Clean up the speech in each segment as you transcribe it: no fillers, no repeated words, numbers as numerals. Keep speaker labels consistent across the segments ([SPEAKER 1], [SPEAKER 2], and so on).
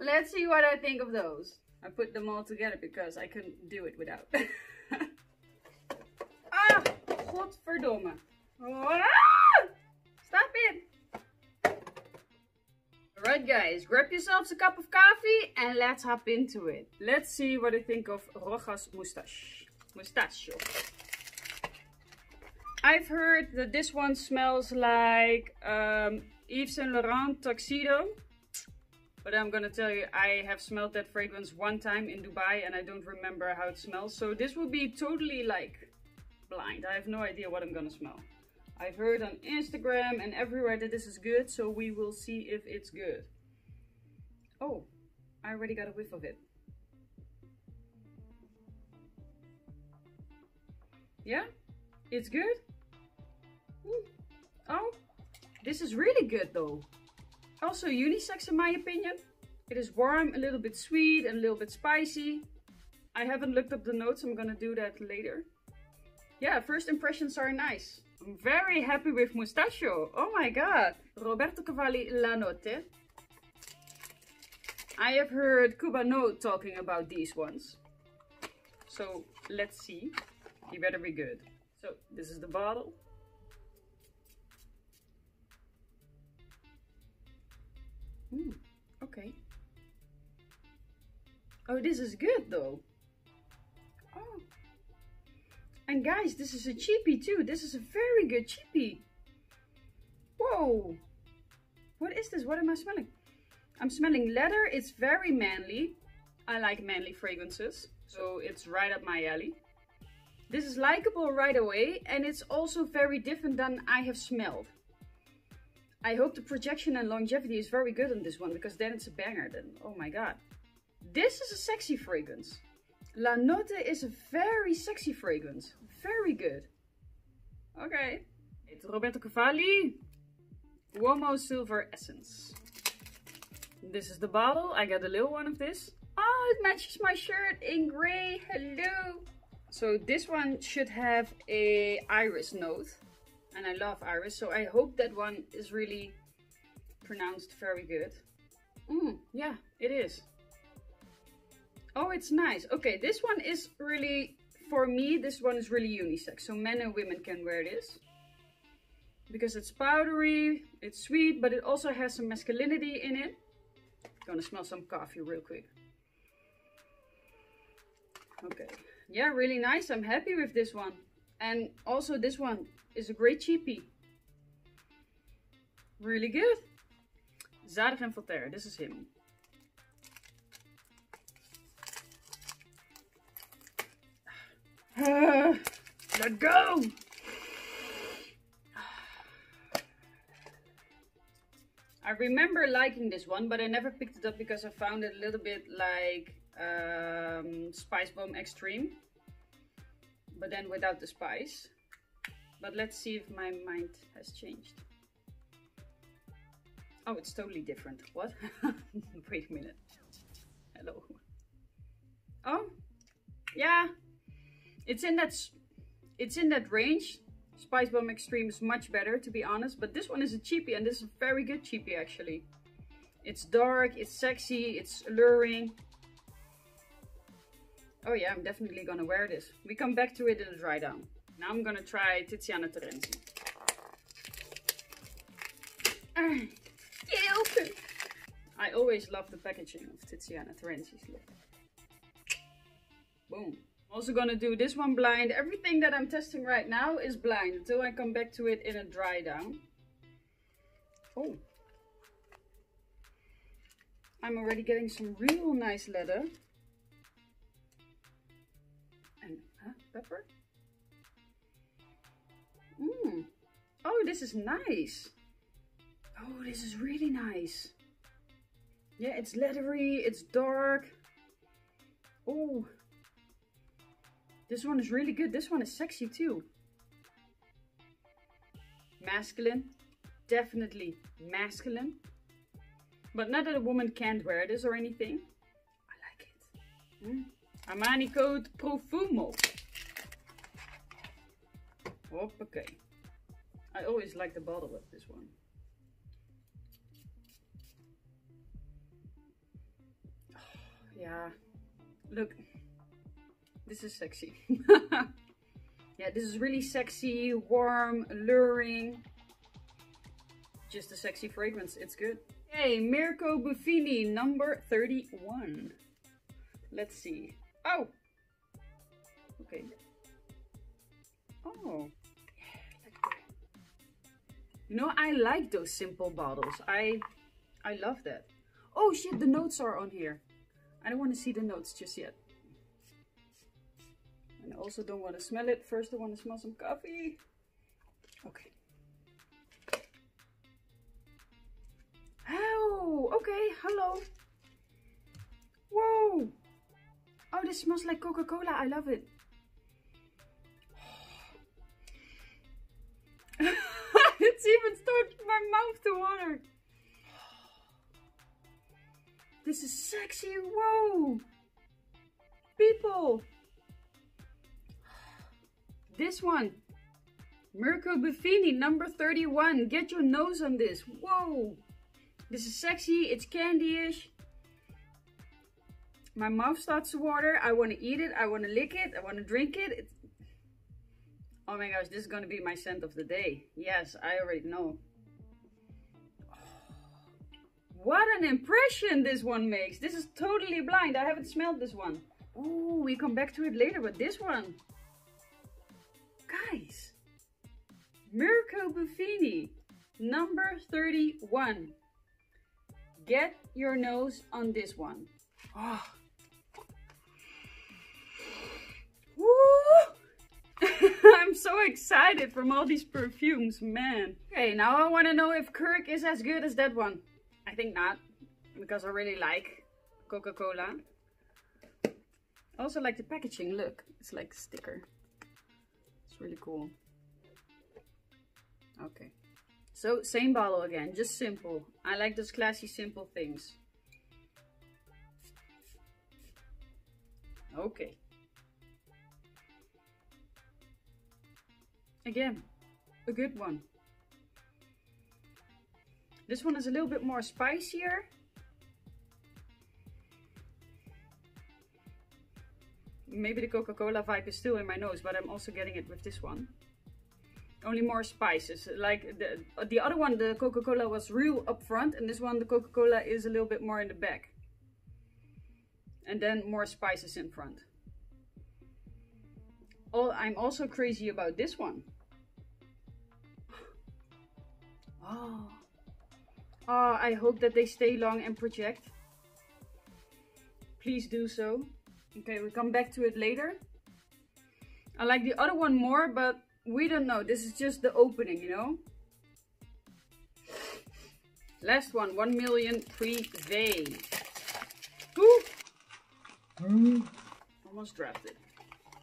[SPEAKER 1] let's see what I think of those. I put them all together because I couldn't do it without. Ah, godverdomme. Ah, stop it. Alright guys, grab yourselves a cup of coffee and let's hop into it. Let's see what I think of Rochas Moustache. I've heard that this one smells like Yves Saint Laurent Tuxedo. But I'm gonna tell you, I have smelled that fragrance one time in Dubai and I don't remember how it smells. So this will be totally like blind. I have no idea what I'm gonna smell. I've heard on Instagram and everywhere that this is good, so we will see if it's good. Oh, I already got a whiff of it. Yeah, it's good. Oh, this is really good though. Also unisex in my opinion. It is warm, a little bit sweet and a little bit spicy. I haven't looked up the notes, I'm gonna do that later. Yeah, first impressions are nice. I'm very happy with Mustachio. Oh my god. Roberto Cavalli La Notte. I have heard Cubano talking about these ones. So let's see. You better be good. So this is the bottle. Okay. Oh, this is good though. Oh. And guys, this is a cheapie too. This is a very good cheapie. Whoa. What is this? What am I smelling? I'm smelling leather. It's very manly. I like manly fragrances. So it's right up my alley. This is likable right away. And it's also very different than I have smelled. I hope the projection and longevity is very good on this one. Because then it's a banger. Then, oh my god. This is a sexy fragrance. La Notte is a very sexy fragrance. Very good. Okay. It's Roberto Cavalli. Uomo Silver Essence. This is the bottle. I got a little one of this. Oh, it matches my shirt in grey. Hello. So this one should have a iris note. And I love iris. So I hope that one is really pronounced very good. Yeah, it is. Oh, it's nice. Okay, this one is really, for me, this one is really unisex. So men and women can wear this. Because it's powdery, it's sweet, but it also has some masculinity in it. Gonna smell some coffee real quick. Okay. Yeah, really nice. I'm happy with this one. And also this one is a great cheapie. Really good. Zadig and Voltaire. This is him. Let go! I remember liking this one, but I never picked it up because I found it a little bit like Spice Bomb Extreme. But then without the spice. But let's see if my mind has changed. Oh, it's totally different. What? Wait a minute. Hello. Oh, yeah. It's in that range. Spice Bomb Extreme is much better, to be honest. But this one is a cheapie, and this is a very good cheapie, actually. It's dark, it's sexy, it's alluring. Oh yeah, I'm definitely gonna wear this. We come back to it in a dry down. Now I'm gonna try Tiziana Terenzi. Get open! I always love the packaging of Tiziana Terenzi's lip. Boom. Also gonna do this one blind. Everything that I'm testing right now is blind until I come back to it in a dry down. Oh. I'm already getting some real nice leather. And pepper. Oh, this is nice. Oh, this is really nice. Yeah, it's leathery, it's dark. Oh. This one is really good. This one is sexy too. Masculine. Definitely masculine. But not that a woman can't wear this or anything. I like it. Armani code Profumo. Okay. I always like the bottle of this one. Yeah, look, this is sexy. Yeah, this is really sexy, warm, alluring. Just a sexy fragrance, it's good. Hey, Mirko Buffini, number 31. Let's see. Oh! Okay. Oh. You know, I like those simple bottles. I love that. Oh shit, the notes are on here. I don't want to see the notes just yet. And I also don't want to smell it. First I want to smell some coffee. Okay. Oh, okay, hello. Whoa. Oh, this smells like Coca-Cola. I love it. It's even starting my mouth to water. This is sexy. Whoa. People. This one. Mirko Buffini, number 31. Get your nose on this. Whoa. This is sexy. It's candy-ish. My mouth starts to water. I want to eat it. I want to lick it. I want to drink it. Oh my gosh, this is going to be my scent of the day. Yes, I already know. What an impression this one makes. This is totally blind. I haven't smelled this one. Oh, we come back to it later, but this one. Guys. Mirko Buffini, number 31. Get your nose on this one. Oh. Woo! I'm so excited from all these perfumes, man. Okay, now I want to know if Kirk is as good as that one. I think not, because I really like Coca-Cola. I also like the packaging. Look, it's like a sticker. It's really cool. Okay. So, same bottle again, just simple. I like those classy, simple things. Okay. Again, a good one. This one is a little bit more spicier. Maybe the Coca-Cola vibe is still in my nose, but I'm also getting it with this one. Only more spices. Like the other one, the Coca-Cola was real up front, and this one, the Coca-Cola is a little bit more in the back. And then more spices in front. Oh, I'm also crazy about this one. Oh. Oh, I hope that they stay long and project. Please do so. Okay, we'll come back to it later. I like the other one more, but we don't know. This is just the opening, you know? Last one, 1 Million Prive. Ooh. Almost dropped it.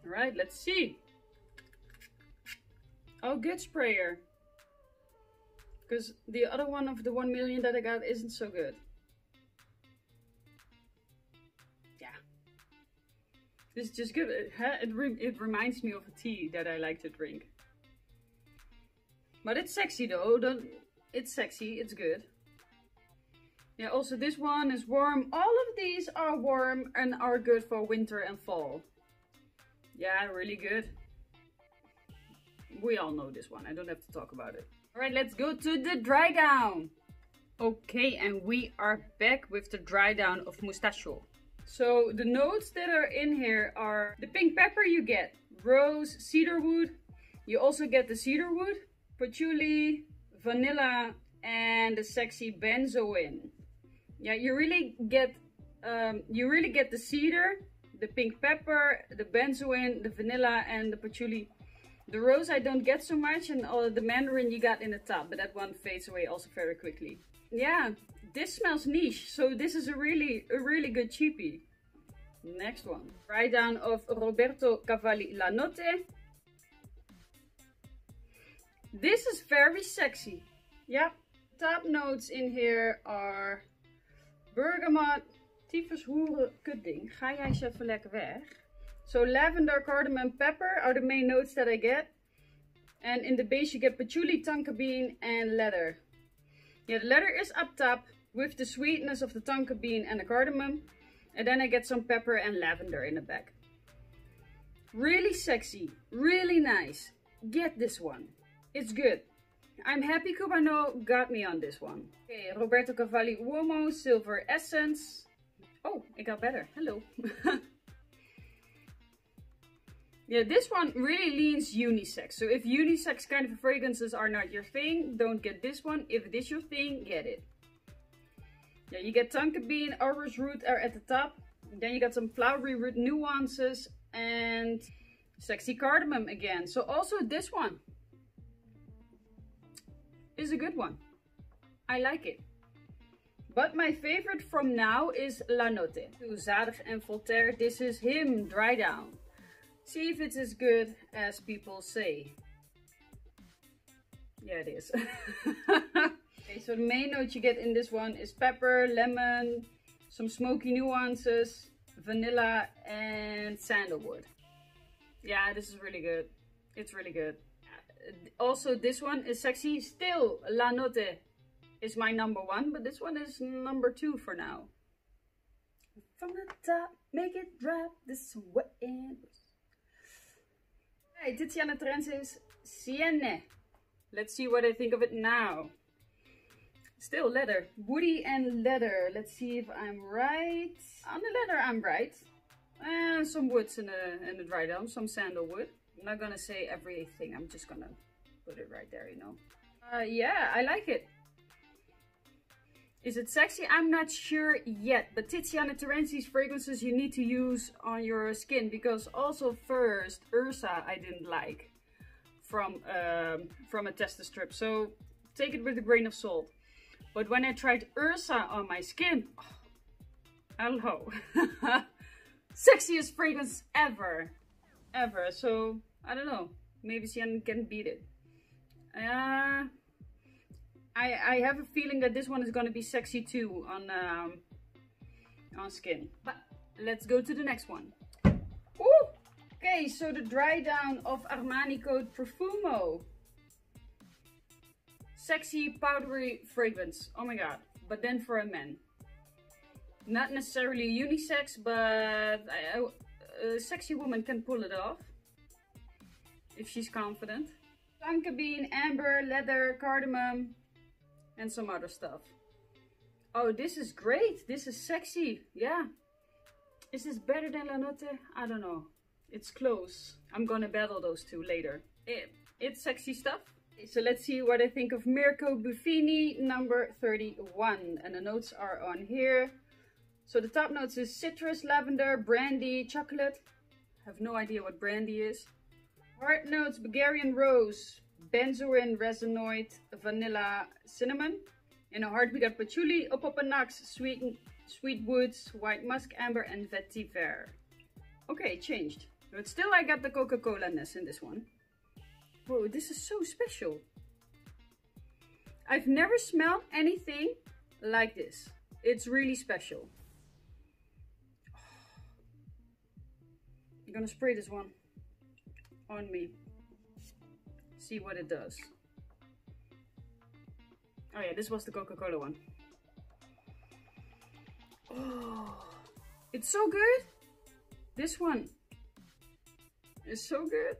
[SPEAKER 1] Alright, let's see. Oh, good sprayer. Because the other one of the 1 million that I got isn't so good. Yeah. This is just good. It reminds me of a tea that I like to drink. But it's sexy though. It's sexy. It's good. Yeah, also this one is warm. All of these are warm and are good for winter and fall. Yeah, really good. We all know this one. I don't have to talk about it. Alright, let's go to the dry down. Okay, and we are back with the dry down of Moustache. So the notes that are in here are the pink pepper you get, rose, cedarwood. You also get the cedarwood, patchouli, vanilla, and the sexy benzoin. Yeah, you really get the cedar, the pink pepper, the benzoin, the vanilla, and the patchouli. The rose I don't get so much, and all the mandarin you got in the top, but that one fades away also very quickly. Yeah, this smells niche, so this is a really good cheapie. Next one. Dry down of Roberto Cavalli La Notte. This is very sexy. Yeah, top notes in here are bergamot, tyfus, hoeren, kutding. Ga jij eens even lekker weg. So lavender, cardamom, pepper are the main notes that I get. And in the base you get patchouli, tonka bean and leather. Yeah, the leather is up top with the sweetness of the tonka bean and the cardamom. And then I get some pepper and lavender in the back. Really sexy, really nice. Get this one. It's good. I'm happy Cubano got me on this one. Okay, Roberto Cavalli Uomo Silver Essence. Oh, it got better. Hello. Yeah, this one really leans unisex. So if unisex kind of fragrances are not your thing, don't get this one. If it is your thing, get it. Yeah, you get tonka bean, arbor's root are at the top. Then you got some flowery root nuances and sexy cardamom again. So also this one is a good one. I like it. But my favorite from now is La Notte. Zadig and Voltaire. This is him, dry down. See if it's as good as people say. Yeah, it is. Okay, so the main note you get in this one is pepper, lemon, some smoky nuances, vanilla, and sandalwood. Yeah, this is really good. It's really good. Also, this one is sexy. Still, La Notte is my number one, but this one is number 2 for now. From the top, make it drop, this way. Hey, Tiziana Terenzi's Siene. Let's see what I think of it now. Still leather. Woody and leather. Let's see if I'm right. On the leather, I'm right. And some woods in the dry down. Some sandalwood. I'm not gonna say everything. I'm just gonna put it right there, you know. Yeah, I like it. Is it sexy? I'm not sure yet. But Tiziana Terenzi's fragrances you need to use on your skin. Because also first, Ursa I didn't like. From a tester strip. So take it with a grain of salt. But when I tried Ursa on my skin, oh, hello. Sexiest fragrance ever. Ever. So, I don't know. Maybe Siene can beat it. I have a feeling that this one is going to be sexy too on skin. But let's go to the next one. Ooh! Okay, so the dry down of Armani code Profumo. Sexy powdery fragrance. Oh my god. But then for a man. Not necessarily unisex, but a sexy woman can pull it off. If she's confident. Tonka bean, amber, leather, cardamom. And some other stuff. Oh, this is great. This is sexy. Yeah. Is this better than La Notte? I don't know. It's close. I'm gonna battle those two later. It's sexy stuff. So let's see what I think of Mirko Buffini number 31. And the notes are on here. So the top notes is citrus, lavender, brandy, chocolate. I have no idea what brandy is. Heart notes, Bulgarian rose, benzoin, resinoid, vanilla, cinnamon. In a heart we got patchouli, opopanax, sweet woods, white musk, amber, and vetiver. Okay, changed. But still I got the Coca-Cola-ness in this one. Whoa, this is so special. I've never smelled anything like this. It's really special. I'm gonna spray this one on me. See what it does. Oh yeah, this was the Coca-Cola one. Oh, it's so good. This one is so good.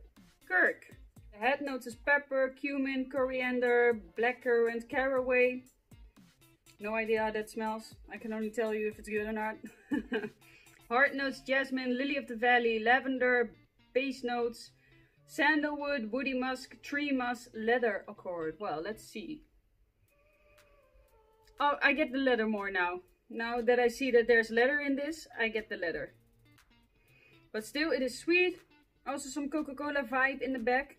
[SPEAKER 1] Kirk. The head notes is pepper, cumin, coriander, blackcurrant, caraway. No idea how that smells. I can only tell you if it's good or not. Heart notes, jasmine, lily of the valley, lavender, base notes, sandalwood, woody musk, tree musk, leather accord. Well, let's see. Oh, I get the leather more now. Now that I see that there's leather in this, I get the leather. But still, it is sweet. Also some Coca-Cola vibe in the back.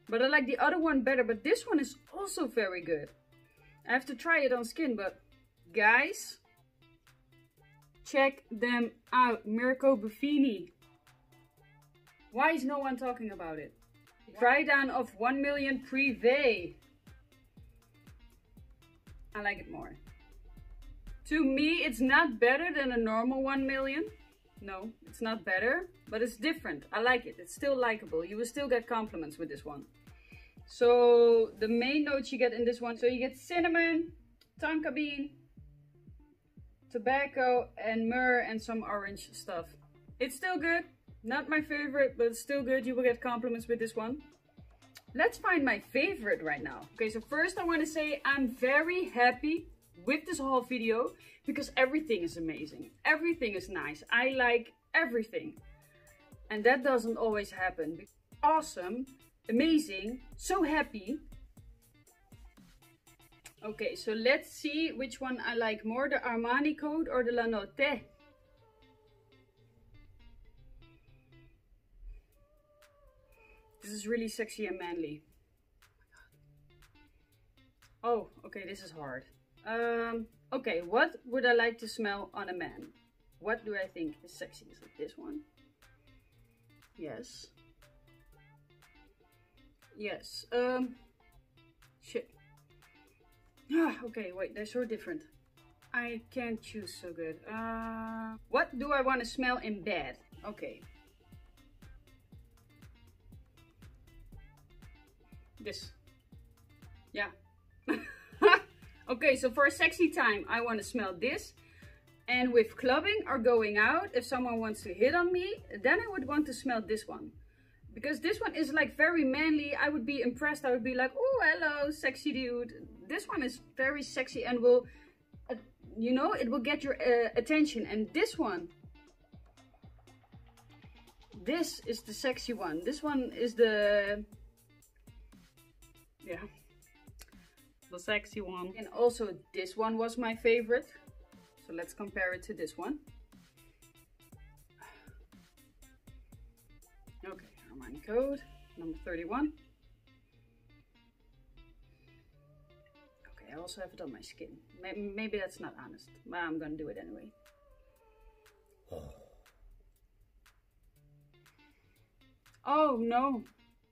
[SPEAKER 1] But I like the other one better. But this one is also very good. I have to try it on skin, but guys, check them out. Mirko Buffini. Why is no one talking about it? Dry down of 1 Million Prive. I like it more. To me, it's not better than a normal 1 million. No, it's not better, but it's different. I like it. It's still likable. You will still get compliments with this one. So the main notes you get in this one. So you get cinnamon, tonka bean, tobacco and myrrh and some orange stuff. It's still good. Not my favorite, but it's still good. You will get compliments with this one. Let's find my favorite right now. Okay, so first I want to say I'm very happy with this whole video because everything is amazing. Everything is nice. I like everything. And that doesn't always happen. Awesome, amazing, so happy. Okay, so let's see which one I like more, the Armani Code or the La Notte. This is really sexy and manly. Oh, okay, this is hard. Okay, what would I like to smell on a man? What do I think is sexy? Is it this one? Yes. Yes. Shit. Ah, okay, wait, they're so different. I can't choose so good. What do I want to smell in bed? Okay. This. Yeah. Okay, so for a sexy time, I want to smell this. And with clubbing or going out, if someone wants to hit on me, then I would want to smell this one. Because this one is like very manly. I would be impressed. I would be like, oh, hello, sexy dude. This one is very sexy and will, you know, it will get your attention. And this one, this is the sexy one. This one is the, yeah, the sexy one. And also this one was my favorite. So let's compare it to this one. Okay, Armani Code, number 31. Okay, I also have it on my skin. Maybe that's not honest, but I'm gonna do it anyway. Oh no,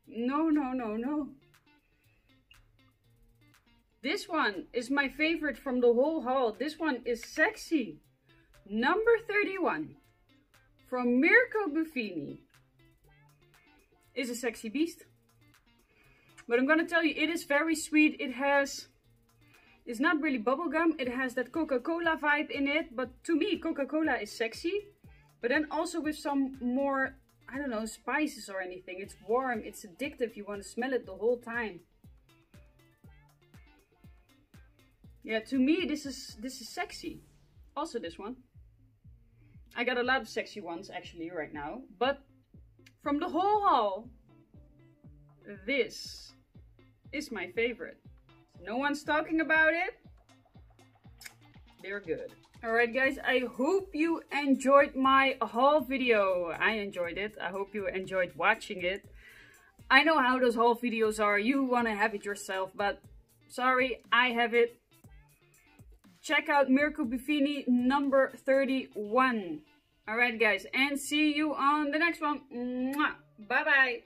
[SPEAKER 1] no, no, no, no. This one is my favorite from the whole haul. This one is sexy. Number 31 from Mirko Buffini is a sexy beast. But I'm gonna tell you, it is very sweet. It's not really bubblegum. It has that Coca-Cola vibe in it. But to me, Coca-Cola is sexy. But then also with some more, I don't know, spices or anything. It's warm, it's addictive. You want to smell it the whole time. Yeah, to me, this is sexy. Also this one. I got a lot of sexy ones actually right now. But from the whole haul, this is my favorite. No one's talking about it. They're good. Alright guys, I hope you enjoyed my haul video. I enjoyed it. I hope you enjoyed watching it. I know how those haul videos are. You want to have it yourself, but sorry, I have it. Check out Mirko Buffini number 31. Alright guys, and see you on the next one. Bye bye.